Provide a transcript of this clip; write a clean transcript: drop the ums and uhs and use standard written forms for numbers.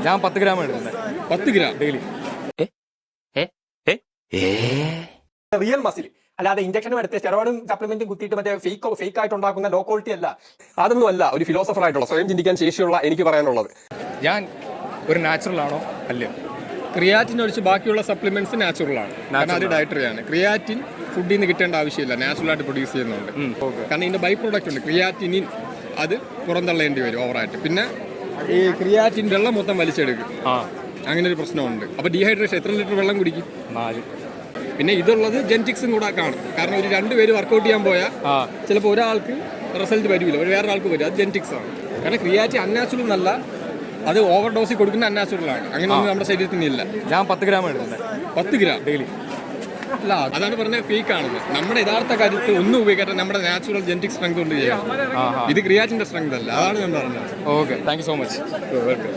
ഞാൻ 10 ഗ്രാം എടുക്കുന്നത്. 10 gram daily. Real muscle, അല്ലാതെ ഇഞ്ചക്ഷനും എടുത്ത് സ്റ്റെറോയിഡും സപ്ലിമെന്റും കുത്തിയിട്ട് മറ്റേ ഫേക്ക് ആയിട്ട് ഉണ്ടാക്കുന്ന ലോ ക്വാളിറ്റി അല്ല. അതൊന്നും അല്ല ഒരു ഫിലോസഫർ ആയിട്ടുള്ള സ്വയം ചിന്തിക്കാൻ ശേഷിയുള്ള എനിക്ക് പറയാനുള്ളത്. ഞാൻ ഒരു നാച്ചുറൽ ആണോ അല്ലയോ? ക്രിയാറ്റിൻ ഒഴിച്ച് ബാക്കിയുള്ള സപ്ലിമെന്റ്സ് നാച്ചുറൽ ആണ്, കാരണം അത് ഡയറ്ററി ആണ്. ക്രിയാറ്റിൻ ഫുഡിൽ നിന്ന് കിട്ടേണ്ട ആവശ്യമില്ല, നാച്ചുറൽ ആയിട്ട് പ്രൊഡ്യൂസ് ചെയ്യുന്നുണ്ട്. കാരണം ഇതിന്റെ ബൈ പ്രോഡക്റ്റ് ഉണ്ട് ക്രിയാറ്റിനിൻ, അത് പുറന്തള്ളേണ്ടി വരും ഓവറായിട്ട്. പിന്നെ ഈ ക്രിയാറ്റിൻ വെള്ളം മൊത്തം വലിച്ചെടുക്കും, അങ്ങനെ ഒരു പ്രശ്നമുണ്ട്. അപ്പോൾ ഡീഹൈഡ്രേഷൻ, എത്ര ലിറ്റർ വെള്ളം കുടിക്കും? 4. പിന്നെ ഇതുള്ളത് ജെനറ്റിക്സും കൂടെ കാണും. കാരണം ഒരു 2 പേര് വർക്കൗട്ട് ചെയ്യാൻ പോയാൽ ചിലപ്പോൾ ഒരാൾക്ക് റിസൾട്ട് വരില്ല, വേറെ ആൾക്ക് വരും. അത് ജെനറ്റിക്സ് ആണ്. കാരണം ക്രിയാറ്റിൻ അൺനാച്ചുറൽ എന്നല്ല, അത് ഓവർ ഡോസിൽ കൊടുക്കുന്ന അൺനാച്ചുറൽ ആണ്. അങ്ങനെയൊന്നും നമ്മുടെ ശരീരത്തിന് ഇല്ല. ഞാൻ 10 ഗ്രാം എടുക്കുന്നത്. 10 ഗ്രാം ഡെയിലി. അല്ല, അതാണ് പറഞ്ഞത് ഫേക്ക് ആണെന്ന്. നമ്മുടെ യഥാർത്ഥ കാര്യത്തിൽ ഒന്നും ഉപയോഗിക്കാതെ നമ്മുടെ നാച്ചുറൽ ജെനറ്റിക് സ്ട്രെങ്ത് കൊണ്ട് ചെയ്യാം. ഇത് ക്രിയാറ്റിന്റെ സ്ട്രെങ്ത് അല്ല, അതാണ് ഞാൻ പറഞ്ഞത്. Okay, thank you so much. Welcome.